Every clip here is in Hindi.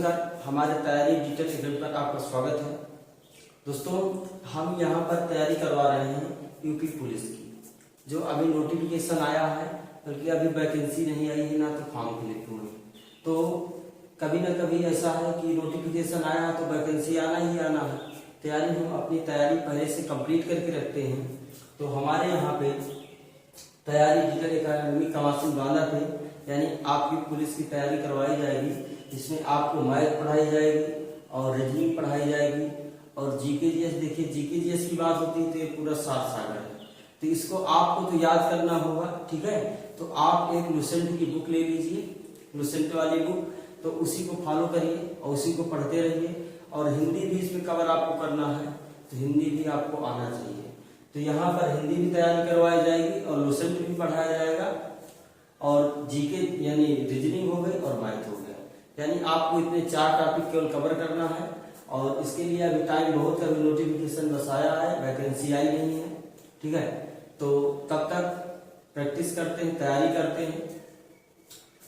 नमस्कार, हमारे तैयारी डिजिटल एकेडमी पर आपका स्वागत है। दोस्तों, हम यहाँ पर तैयारी करवा रहे हैं यूपी पुलिस की, जो अभी नोटिफिकेशन आया है, बल्कि अभी वैकेंसी नहीं आई है, ना तो फॉर्म फिलअप हुए। तो कभी ना कभी ऐसा है कि नोटिफिकेशन आया तो वैकेंसी आना ही आना है। हम अपनी तैयारी पहले से कंप्लीट करके रखते हैं। तो हमारे यहाँ पे तैयारी डिजिटल एकेडमी कमासिन बांदा पे यानी आपकी पुलिस की तैयारी करवाई जाएगी। इसमें आपको मैथ पढ़ाई जाएगी और रीजनिंग पढ़ाई जाएगी और जीके जीएस। देखिए, जीके जीएस की बात होती है तो ये पूरा सात सागर है, तो इसको आपको तो याद करना होगा। ठीक है, तो आप एक लुसेंट की बुक ले लीजिए, लुसेंट वाली बुक, तो उसी को फॉलो करिए और उसी को पढ़ते रहिए। और हिंदी भी इसमें कवर आपको करना है, तो हिंदी भी आपको आना चाहिए। तो यहाँ पर हिंदी भी तैयारी करवाई जाएगी और लुसेंट भी पढ़ाया जाएगा और जीके यानी रीजनिंग हो गई और मैथ हो गया। यानी आपको इतने 4 टॉपिक केवल कवर करना है। और इसके लिए अभी टाइम बहुत है, अभी नोटिफिकेशन बस आया है, वैकेंसी आई नहीं है। ठीक है, तो तब तक प्रैक्टिस करते हैं, तैयारी करते हैं।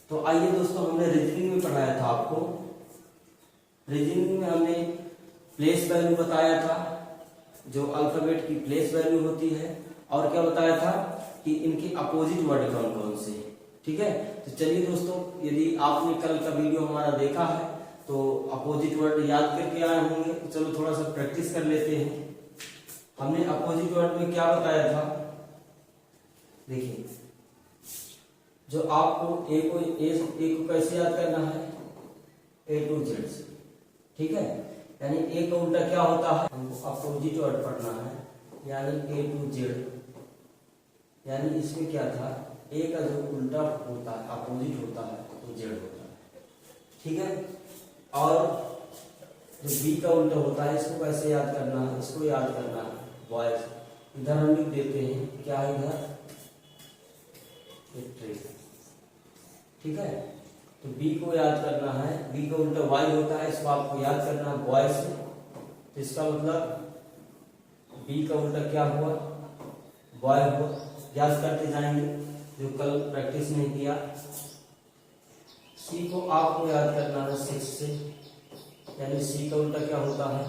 तो आइए दोस्तों, हमने रीजनिंग में पढ़ाया था आपको। रीजनिंग में हमने प्लेस वैल्यू बताया था, जो अल्फाबेट की प्लेस वैल्यू होती है, और क्या बताया था कि इनके अपोजिट वर्ड कौन कौन से। ठीक है, तो चलिए दोस्तों, यदि आपने कल का वीडियो हमारा देखा है तो अपोजिट वर्ड याद करके आए होंगे। तो चलो थोड़ा सा प्रैक्टिस कर लेते हैं। हमने अपोजिट वर्ड में क्या बताया था, देखिए, जो आपको ए को कैसे याद करना है, ए टू जेड से। ठीक है, यानी ए का उल्टा क्या होता है, हमको अपोजिट वर्ड पढ़ना है, यानी ए टू जेड। यानी इसमें क्या था, ए का जो उल्टा होता है, अपोजिट होता है, तो जेड होता है। ठीक है, और जो बी का उल्टा होता है, इसको कैसे याद करना है, इसको याद करना है बॉयज। इधर हम लिख देते हैं, क्या है इधर, ट्री। ठीक है, तो बी को याद करना है, बी का उल्टा वाई होता है, इसको आपको याद करना है बॉय से। तो इसका मतलब बी का उल्टा क्या हुआ, बॉय हुआ। याद करते जाएंगे जो कल प्रैक्टिस नहीं किया। सी को आपको याद करना है 6 से, यानी सी का उल्टा क्या होता है,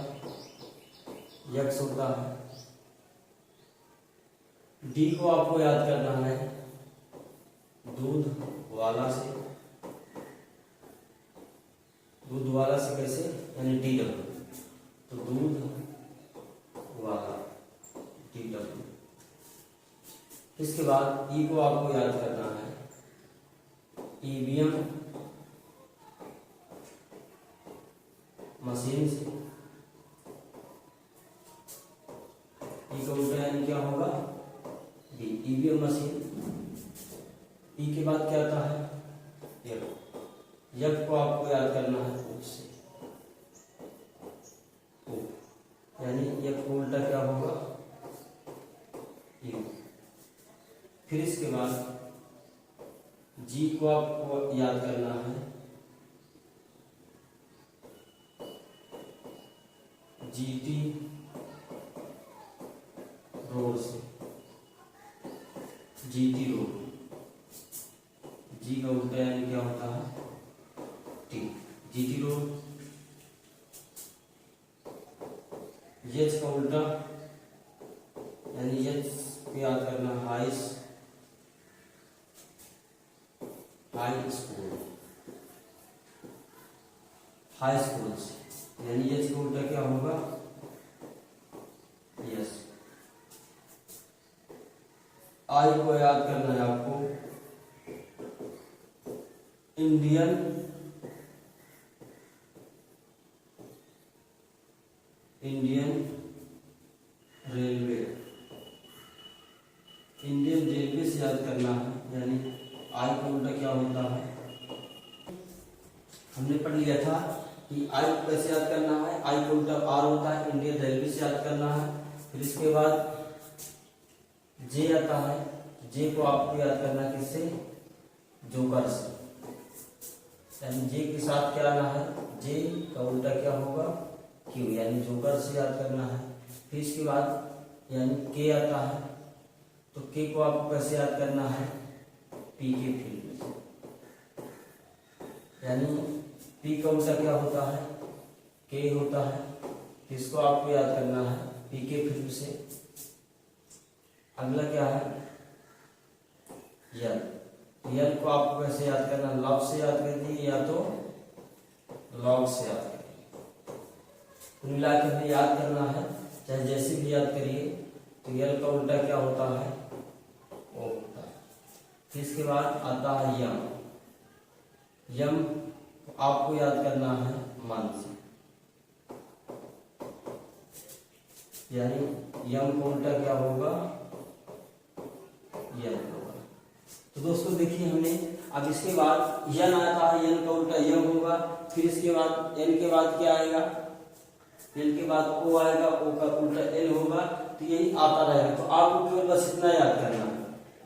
यक्स होता है। डी को आपको याद करना है दूध वाला से, दूध वाला से कैसे, यानी डी डब्ल्यू, तो दूध वाला, डी डब्ल्यू। इसके बाद ई को आपको याद करना है ईवीएम मशीन से। ई का उल्टा यानी क्या होगा, डी, ईवीएम मशीन। ई के बाद क्या आता है, यक को आपको याद करना है ऊप से, यानी यक को उल्टा क्या होगा, यू। फिर इसके बाद जी को आपको याद करना है जीटी रोड से, जीटी रोड। जी का उल्टा यानी क्या होता है, टी, जीटी रोड। एच का उल्टा यानी एच को याद करना हाइस, हाई स्कूल, हाई स्कूल से, यानी एच का उल्टा क्या होगा, यस। आई को याद करना है आपको इंडियन रेलवे, इंडियन रेलवे से याद करना है, यानी आई का उल्टा क्या होता है, हमने पढ़ लिया था कि आई को कैसे याद करना है, आई का उल्टा आर होता है, इंडियन रेलवे से याद करना है। फिर इसके बाद जे आता है, जे को आपको याद करना है किससे, जोकर से, यानी जे के साथ क्या आना है, जे का उल्टा क्या होगा, क्यू, यानी जोकर से याद करना है। फिर इसके बाद यानी के आता है, तो के को आपको कैसे याद करना है, पी के फील्ड से, यानी पी का उल्टा क्या होता है, के होता है। इसको आपको याद करना है, पी के। फिर से अगला क्या है, यल। यल को आपको कैसे याद करना, लव से याद करिए या तो लॉग से याद करिए। कुल मिला के हमें याद करना है, चाहे जैसे भी याद करिए। तो यल का उल्टा क्या होता है, ओ होता है। फिर इसके बाद आता है यम। यम आपको याद करना है मन से, यानी यम का उल्टा क्या होगा, यन होगा। तो दोस्तों देखिए हमने अब इसके बाद यन आता है, यन का उल्टा यम होगा। फिर इसके बाद एन के बाद क्या आएगा, एन के बाद ओ आएगा, ओ का उल्टा एल होगा। तो यही आता रहेगा। तो आपको केवल बस इतना याद करना है।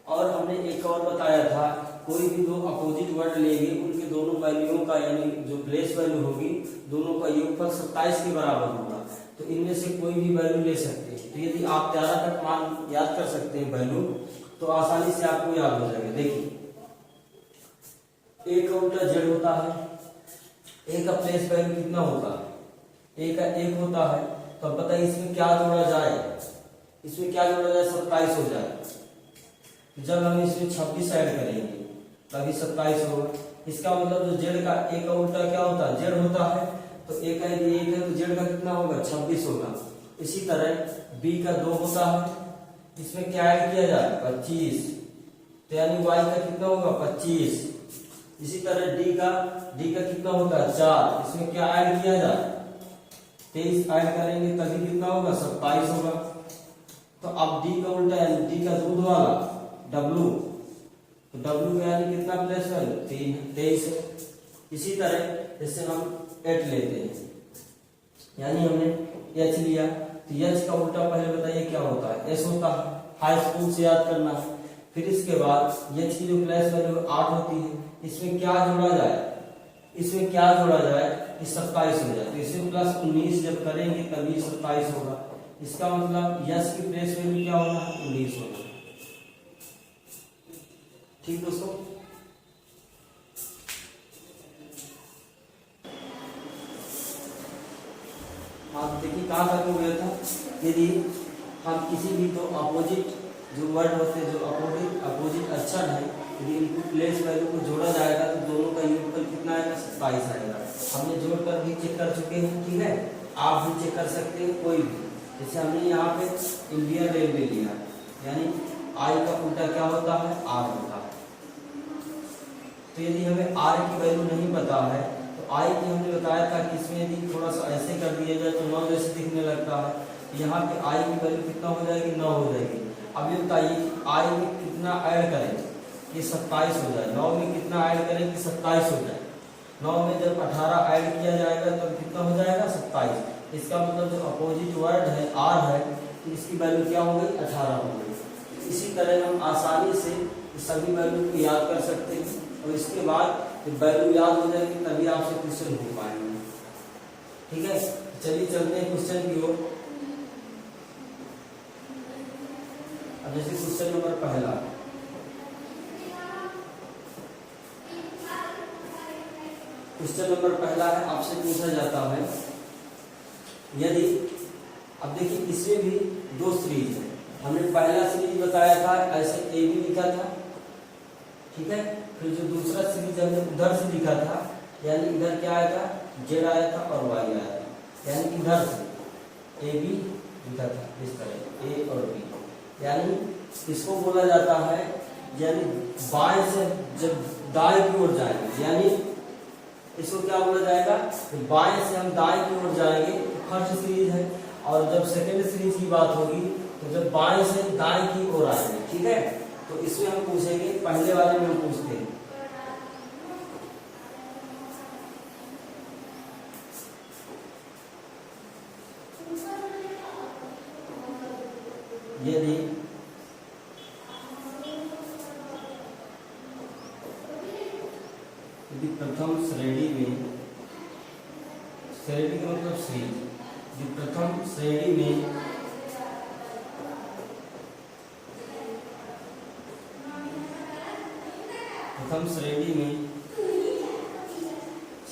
और हमने एक और बताया था, कोई भी दो अपोजिट वर्ड लेंगे उनके दोनों वैल्यूओं का यानी जो प्लेस वैल्यू होगी दोनों का योगफल 27 के बराबर होगा। तो इनमें से कोई भी वैल्यू ले सकते हैं। तो यदि आप 11 तक मान याद कर सकते हैं वैल्यू, तो आसानी से आपको याद हो जाएगा। देखिए ए का उल्टा जेड होता है। ए का प्लेस वैल्यू कितना होता है, ए का 1 होता है। तो अब बताइए इसमें क्या जोड़ा जाए, इसमें क्या जोड़ा जाए, 27 हो जाए। जब हम इसमें 26 ऐड करेंगे तभी 27 होगा। इसका मतलब जो जेड का ए का उल्टा क्या होता है, जेड होता है। तो ए का यदि 1 है तो जेड का कितना होगा, 26 होगा। इसी तरह बी का 2 होता है, इसमें क्या ऐड किया जाए, 25। तो यानी वाई का कितना होगा, 25। इसी तरह डी का कितना होता है, 4। इसमें क्या ऐड किया जाए, 23 ऐड करेंगे तभी कितना होगा, 27 होगा। तो अब डी का उल्टा यानी डी का दूध वाला डब्लू, तो डब्लू का यानी कितना प्लेस वैल्यू, 23 है। इसी तरह जैसे हम एट लेते हैं, यानी हमने एच लिया। तो एच का उल्टा पहले बताइए क्या होता है, एस होता है। हाई स्कूल से याद करना है। फिर इसके बाद एच की जो प्लेस वैल्यू 8 होती है। इसमें क्या जोड़ा जाए, इसमें क्या जोड़ा जाए, 27 हो जाए। तो इसमें प्लस 19 जब करेंगे तभी 27 होगा। इसका मतलब यस की प्लेस वैल्यू क्या होगा, 19 होगा। ठीक दोस्तों, आप देखिए कहाँ तक हो गया था। यदि हम किसी भी दो अपोजिट जो वर्ड होते हैं, जो अपोजिट अक्षर है, यदि इनकी प्लेस वैल्यू को जोड़ा जाएगा तो दोनों का योगफल कितना आएगा, 27 आएगा। हमने जोड़कर भी चेक कर चुके हैं, ठीक है। आप भी चेक कर सकते हैं कोई भी। जैसे हमने यहाँ पे इंडियन रेलवे लिया, यानी आई का उल्टा क्या होता है, आर होता है। तो यदि हमें आर की वैल्यू नहीं पता है तो आई की हमने बताया था कि इसमें यदि थोड़ा सा ऐसे कर दिया जाए तो 9 जैसे दिखने लगता है। यहाँ पे आई की वैल्यू कितना हो जाएगी, 9 हो जाएगी। अब ये बताइए आई में कितना ऐड करें कि 27 हो जाए, 9 में कितना ऐड करें कि 27 हो जाए। 9 में जब 18 ऐड किया जाएगा तो कितना हो जाएगा, 27। इसका मतलब जो अपोजिट वर्ड है आर है, तो इसकी वैल्यू क्या हो गई, 18 हो गई। इसी तरह हम आसानी से सभी वैल्यू को याद कर सकते हैं। और इसके बाद जब वैल्यू याद हो जाएगी तभी आपसे क्वेश्चन हो पाएंगे, ठीक है। चलिए चलते हैं क्वेश्चन की ओर। अब जैसे क्वेश्चन नंबर पहला, क्वेश्चन नंबर पहला है, आपसे पूछा जाता है यदि, अब देखिए इसमें भी 2 सीरीज है। हमने पहला सीरीज बताया था ऐसे ए बी लिखा था, ठीक है। फिर जो दूसरा सीरीज हमने उधर से लिखा था, यानी इधर क्या आया था, जेड आया था और वाई आया था, यानी इधर से ए बी लिखा था इस तरह, ए और बी। यानी इसको बोला जाता है, यानी बाएं से जब दाएं की ओर जाएंगे, यानी इसको क्या बोला जाएगा, बाएं से हम दाएं की ओर जाएंगे, फर्स्ट सीरीज है। और जब सेकंड सीरीज की बात होगी तो जब बाएं से दाएं की ओर आएंगे, ठीक है। तो इसमें हम पूछेंगे, पहले वाले में हम पूछते हैं यदि प्रथम श्रेणी में, श्रेणी का मतलब सीरीज, यदि प्रथम श्रेणी में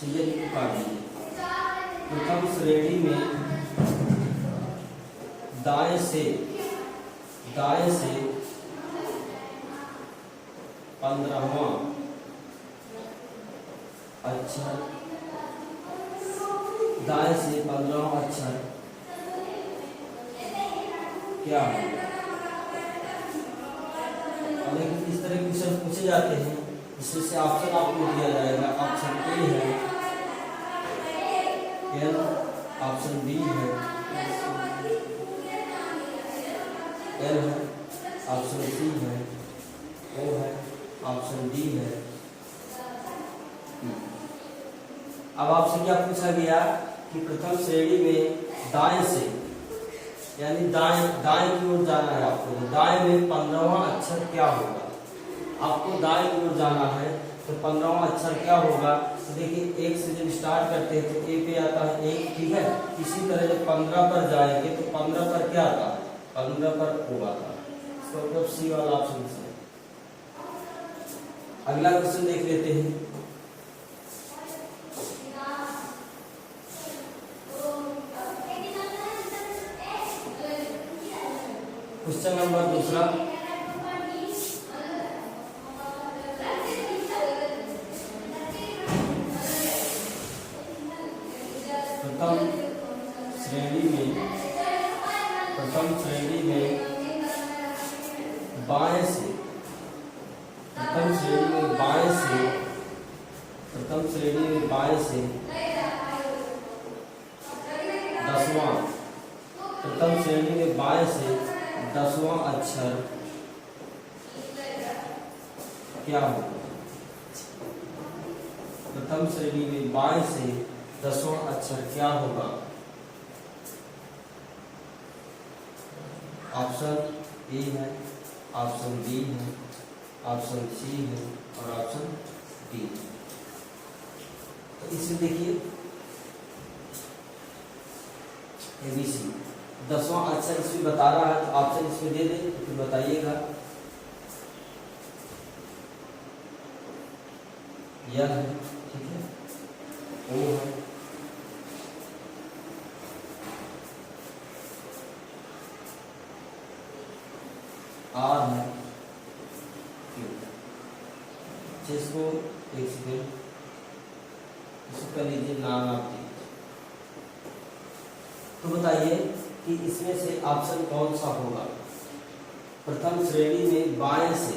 चलिए इनको काट दीजिए। प्रथम श्रेणी में दाएं से 15वां अक्षर, दाएं से 15वां अक्षर क्या है? लेकिन इस तरह के क्वेश्चन पूछे जाते हैं, इसमें से ऑप्शन आपको दिया जाएगा। ऑप्शन ए है एल, ऑप्शन बी है एल है, ऑप्शन सी है ओ है, ऑप्शन डी है। अब आपसे क्या पूछा गया कि प्रथम श्रेणी में दाएं से, यानी दाएं की ओर जाना है आपको। तो दाएं में 15वां अक्षर क्या होगा? आपको दाएं की ओर जाना है तो 15वां अक्षर क्या होगा? तो देखिए, एक से जब स्टार्ट करते हैं तो ए पे आता है एक, ठीक है। इसी तरह जब 15 पर जाएंगे तो 15 पर क्या आता है? 15 पर ओ आता है। इसका मतलब सी वाला ऑप्शन से। अगला क्वेश्चन देख लेते हैं। क्वेश्चन नंबर दूसरा, प्रथम श्रेणी में बाएं से, प्रथम श्रेणी में बाएं से 10वां, प्रथम श्रेणी में बाएं से 10वां अक्षर क्या होगा? प्रथम श्रेणी में बाएं से 10वां अक्षर क्या होगा? ऑप्शन ए है, ऑप्शन बी है, ऑप्शन सी है और ऑप्शन डी। तो इसे देखिए, एबीसी 10वां अक्षर इसमें बता रहा है, तो ऑप्शन इसमें दे दें तो फिर बताइएगा। यह है, ठीक है, ओ है, आर है, जिसको एक सेकेंड इसको कर लीजिए नाम आप। तो बताइए कि इसमें से ऑप्शन कौन सा होगा? प्रथम श्रेणी में बाएं से,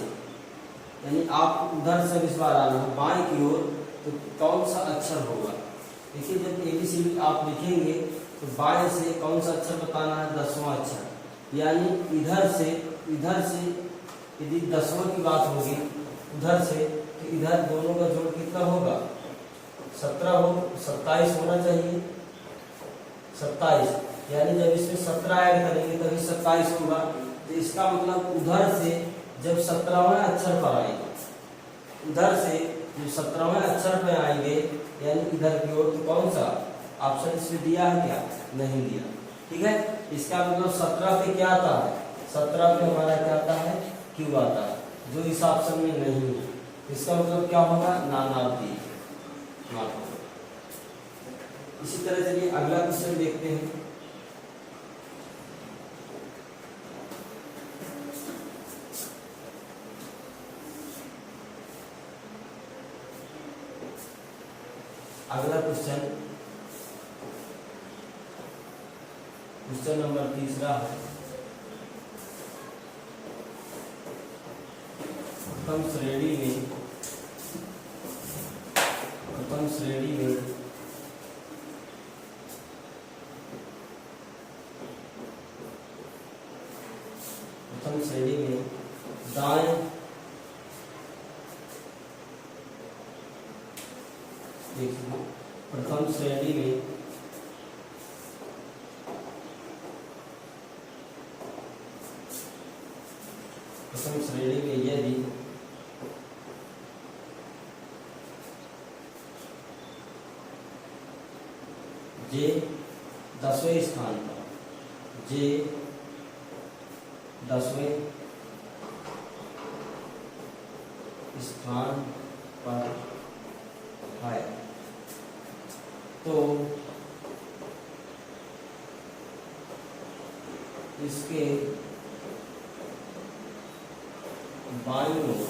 यानी आप उधर से इस बार आना है बाएं की ओर, तो कौन सा अक्षर होगा? देखिए, जब ABCD आप लिखेंगे तो बाएं से कौन सा अक्षर बताना है? 10वां अक्षर। यानी इधर से यदि 10वां की बात होगी उधर से, तो इधर दोनों का जोड़ कितना होगा? 27 होना चाहिए। 27, यानी जब इसमें 17 ऐड करेंगे तभी 27 होगा। तो इसका मतलब उधर से जब 17वां अक्षर पर आएंगे, उधर से जब 17वां अक्षर पर आएंगे यानी इधर की ओर, तो कौन सा ऑप्शन इसमें दिया है? क्या नहीं दिया, ठीक है। इसका मतलब 17 पे क्या आता है? 17 पे हमारा क्या आता है? क्यू आता है, जो इस ऑप्शन में नहीं है। इसका मतलब क्या होगा? नानावती। इसी तरह चलिए अगला क्वेश्चन देखते हैं। अगला क्वेश्चन नंबर तीसरा है। प्रथम श्रेणी में दाएं, देखिए प्रथम श्रेणी में यदि जे 10वें स्थान पर, जे 10वें स्थान पर है, तो इसके बाईं ओर,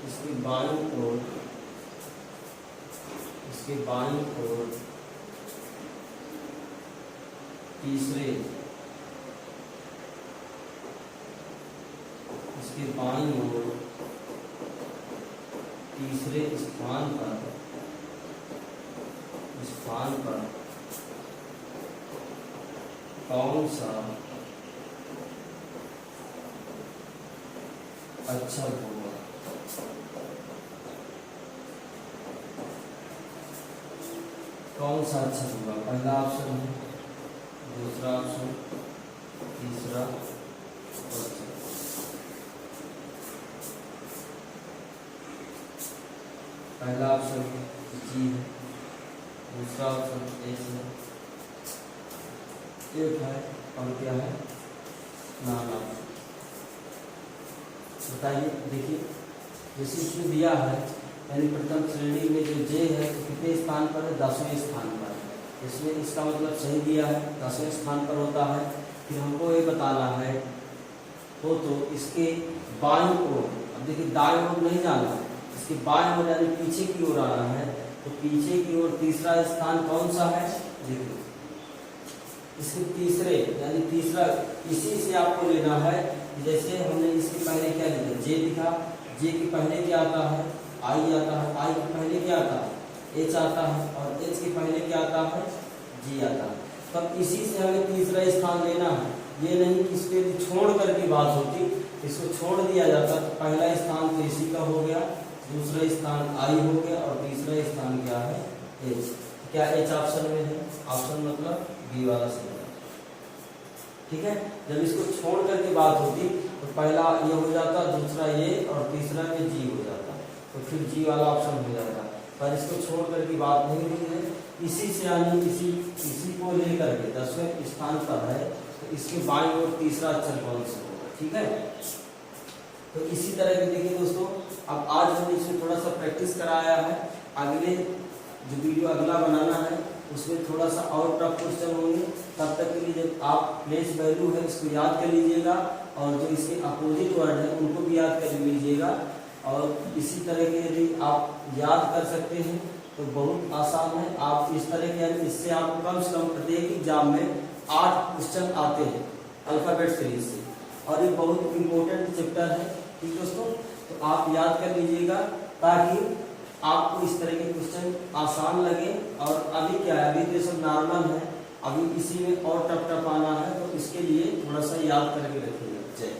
इसके बाईं ओर, इसके बाईं ओर तीसरे, इसके बाईं ओर तीसरे स्थान पर कौन सा अक्षर होगा? कौन सा अक्षर होगा? पहला ऑप्शन है, दूसरा ऑप्शन, तीसरा ऑप्शन। पहला ऑप्शन जी है, दूसरा ऑप्शन एस है, एक है और क्या है? नाम ऑप्शन। बताइए, देखिए जैसे इसमें दिया है, यानी प्रथम श्रेणी में जो जे है कितने स्थान पर है? 10वें स्थान पर है। इसमें इसका मतलब सही दिया है, 10वें स्थान पर होता है। फिर हमको ये बताना है तो इसके बाईं ओर, अब देखिए दाईं ओर नहीं जाना है, इसके बाईं ओर यानी पीछे की ओर आना है। तो पीछे की ओर तीसरा स्थान कौन सा है? देखिए इसके तीसरे यानी तीसरा, इसी से आपको लेना है। जैसे हमने इसके पहले क्या लिखा? जे लिखा, जे के पहले क्या आता है? आई आता है, आई के पहले क्या आता है? एच आता है, और एच के पहले क्या आता है? जी आता है। तब इसी से हमें तीसरा स्थान लेना है। ये नहीं कि इसके छोड़ करके बात होती, इसको छोड़ दिया जाता तो पहला स्थान तो इसी का हो गया, दूसरा स्थान आई हो गया, और तीसरा स्थान क्या है? एच। क्या एच ऑप्शन में है? ऑप्शन मतलब बी वाला सही है। ठीक है, जब इसको छोड़ करके बात होती तो पहला ये हो जाता, दूसरा ये, और तीसरा में जी हो जाता, तो फिर जी वाला ऑप्शन हो जाता। पर इसको छोड़ करके बात नहीं हुई है, इसी से यानी इसी को लेकर के 10वें स्थान पर है, तो इसके बाईं ओर तीसरा अक्षर कौन सा होगा? ठीक है, तो इसी तरह के देखिए दोस्तों, अब आज हमने इसमें थोड़ा सा प्रैक्टिस कराया है। अगले जो वीडियो अगला बनाना है उसमें थोड़ा सा और टफ क्वेश्चन होंगे। तब तक के लिए जब आप प्लेस वैल्यू है इसको याद कर लीजिएगा, और जो इसके अपोजिट वर्ड है उनको भी याद कर लीजिएगा। और इसी तरह के यदि आप याद कर सकते हैं तो बहुत आसान है। आप इस तरह के, यानी इससे आपको कम से कम प्रत्येक एग्जाम में 8 क्वेश्चन आते हैं अल्फाबेट सीरीज से, और ये बहुत इंपॉर्टेंट चैप्टर है। ठीक दोस्तों, तो आप याद कर लीजिएगा ताकि आपको इस तरह के क्वेश्चन आसान लगे। और अभी क्या है, अभी तो सब नॉर्मल है, अभी इसी में और टफ आना है, तो इसके लिए थोड़ा सा याद करके रखिएगा। जय।